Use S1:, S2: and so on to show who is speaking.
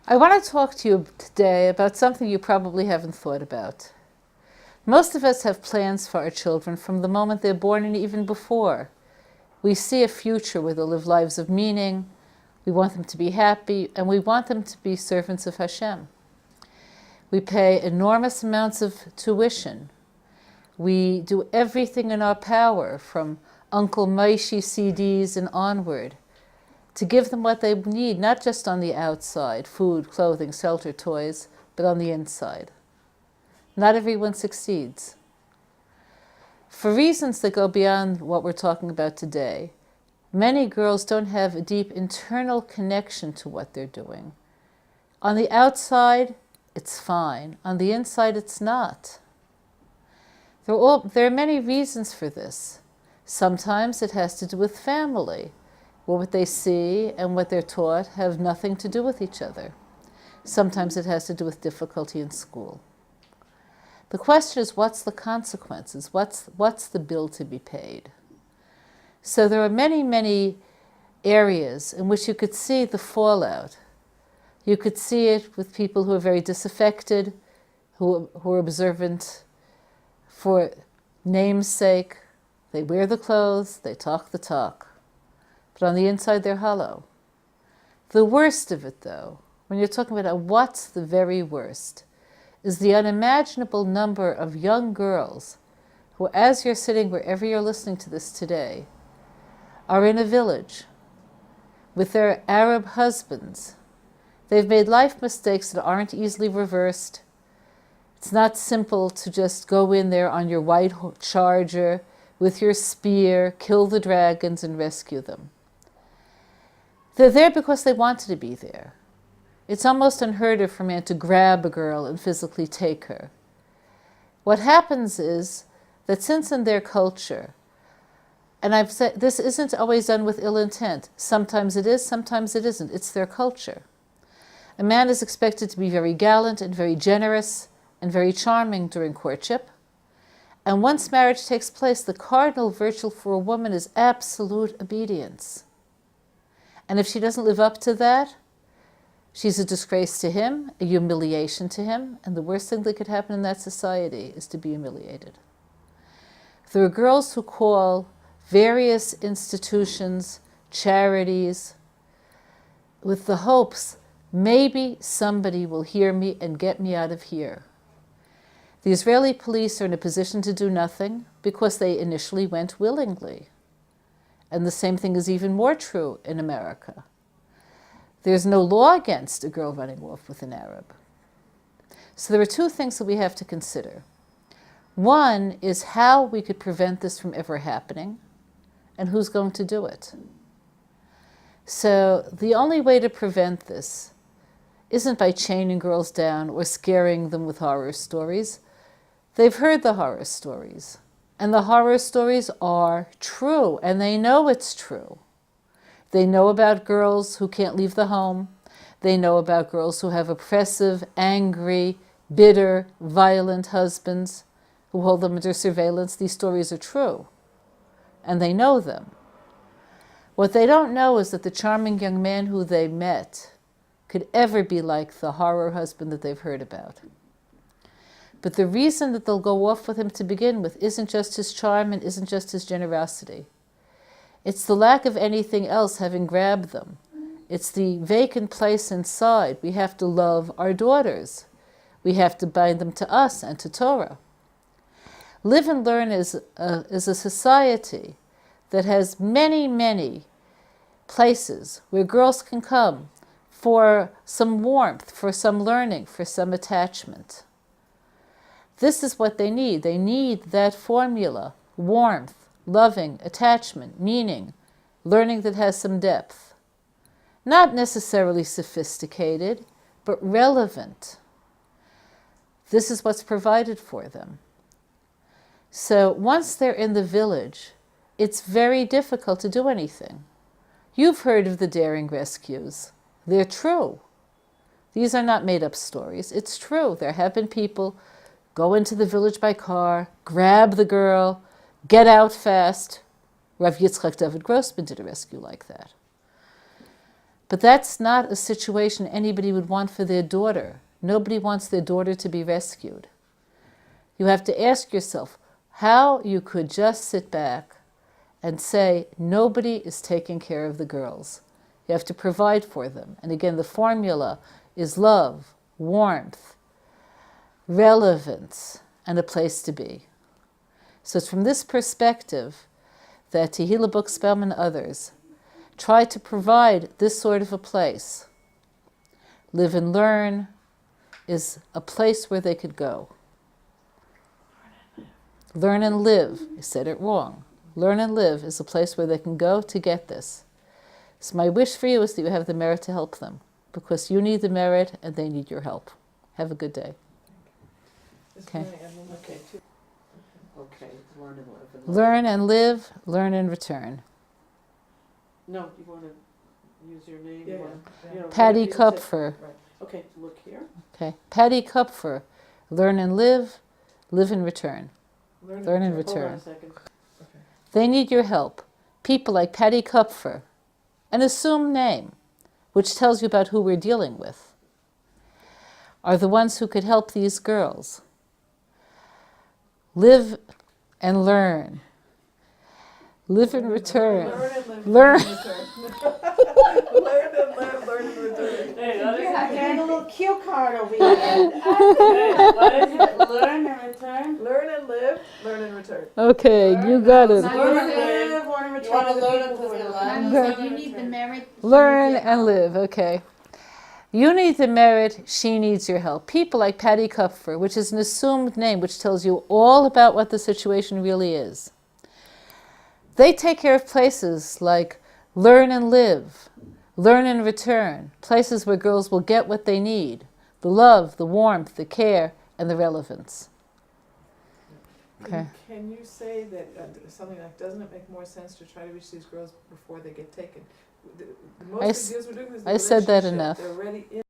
S1: I want to talk to you today about something you probably haven't thought about. Most of us have plans for our children from the moment they're born and even before. We see a future where they'll live lives of meaning, we want them to be happy, and we want them to be servants of Hashem. We pay enormous amounts of tuition. We do everything in our power, from Uncle Moishy CDs and onward, to give them what they need, not just on the outside, food, clothing, shelter, toys, but on the inside. Not everyone succeeds. For reasons that go beyond what we're talking about today, many girls don't have a deep internal connection to what they're doing. On the outside, it's fine. On the inside, it's not. There are many reasons for this. Sometimes it has to do with family, where what they see and what they're taught have nothing to do with each other. Sometimes it has to do with difficulty in school. The question is, what's the consequences? What's the bill to be paid? So there are many, many areas in which you could see the fallout. You could see it with people who are very disaffected, who are observant for name's sake. They wear the clothes, they talk the talk. But on the inside, they're hollow. The worst of it, though, when you're talking about what's the very worst, is the unimaginable number of young girls who, as you're sitting wherever you're listening to this today, are in a village with their Arab husbands. They've made life mistakes that aren't easily reversed. It's not simple to just go in there on your white charger with your spear, kill the dragons, and rescue them. They're there because they wanted to be there. It's almost unheard of for a man to grab a girl and physically take her. What happens is that since in their culture, and I've said this isn't always done with ill intent. Sometimes it is, sometimes it isn't. It's their culture. A man is expected to be very gallant and very generous and very charming during courtship. And once marriage takes place, the cardinal virtue for a woman is absolute obedience. And if she doesn't live up to that, she's a disgrace to him, a humiliation to him, and the worst thing that could happen in that society is to be humiliated. There are girls who call various institutions, charities, with the hopes, maybe somebody will hear me and get me out of here. The Israeli police are in a position to do nothing because they initially went willingly. And the same thing is even more true in America. There's no law against a girl running off with an Arab. So there are two things that we have to consider. One is how we could prevent this from ever happening, and who's going to do it. So the only way to prevent this isn't by chaining girls down or scaring them with horror stories. They've heard the horror stories. And the horror stories are true, and they know it's true. They know about girls who can't leave the home. They know about girls who have oppressive, angry, bitter, violent husbands who hold them under surveillance. These stories are true, and they know them. What they don't know is that the charming young man who they met could ever be like the horror husband that they've heard about. But the reason that they'll go off with him to begin with isn't just his charm and isn't just his generosity. It's the lack of anything else having grabbed them. It's the vacant place inside. We have to love our daughters. We have to bind them to us and to Torah. Live and Learn is a society that has many, many places where girls can come for some warmth, for some learning, for some attachment. This is what they need. They need that formula: warmth, loving, attachment, meaning, learning that has some depth. Not necessarily sophisticated, but relevant. This is what's provided for them. So once they're in the village, it's very difficult to do anything. You've heard of the daring rescues. They're true. These are not made-up stories. It's true. There have been people go into the village by car, grab the girl, get out fast. Rav Yitzchak David Grossman did a rescue like that. But that's not a situation anybody would want for their daughter. Nobody wants their daughter to be rescued. You have to ask yourself how you could just sit back and say, nobody is taking care of the girls. You have to provide for them. And again, the formula is love, warmth, relevance, and a place to be. So it's from this perspective that Tehillah Book Spellman and others try to provide this sort of a place. Live and Learn is a place where they could go. Learn and Live, I said it wrong. Learn and Live is a place where they can go to get this. So my wish for you is that you have the merit to help them, because you need the merit and they need your help. Have a good day. Okay.
S2: Okay, learn and live.
S1: Learn and live, learn and return.
S2: No, you want to use your name?
S3: Yeah.
S1: Patty Kupfer.
S2: Right. Okay, look here.
S1: Okay. Patty Kupfer. Learn and live, live and return. Learn and return.
S2: Hold on a second.
S3: Okay.
S1: They need your help. People like Patty Kupfer, an assumed name, which tells you about who we're dealing with, are the ones who could help these girls. Live and learn. Live and return.
S3: Learn
S1: Learn.
S3: and live. Learn and live, learn and return.
S2: Hey,
S4: Yeah, I got a little cue card over here.
S2: what is it? Learn and return?
S3: Learn and live, learn and return.
S1: Okay, you got it.
S4: Learn and live, learn and return.
S2: You wanna
S4: to the
S2: learn
S4: people
S2: it
S4: who
S2: to the
S4: are
S2: left?
S4: learning.
S1: Okay.
S4: You need the merit.
S1: Learn and live, okay. You need the merit, she needs your help. People like Patty Kupfer, which is an assumed name which tells you all about what the situation really is. They take care of places like Learn and Live, Learn and Return, places where girls will get what they need, the love, the warmth, the care, and the relevance. Okay.
S3: Can you say that something like, doesn't it make more sense to try to reach these girls before they get taken? The most
S1: I
S3: big deals we're doing is the
S1: I said that
S3: relationship.
S1: enough.
S3: They're already in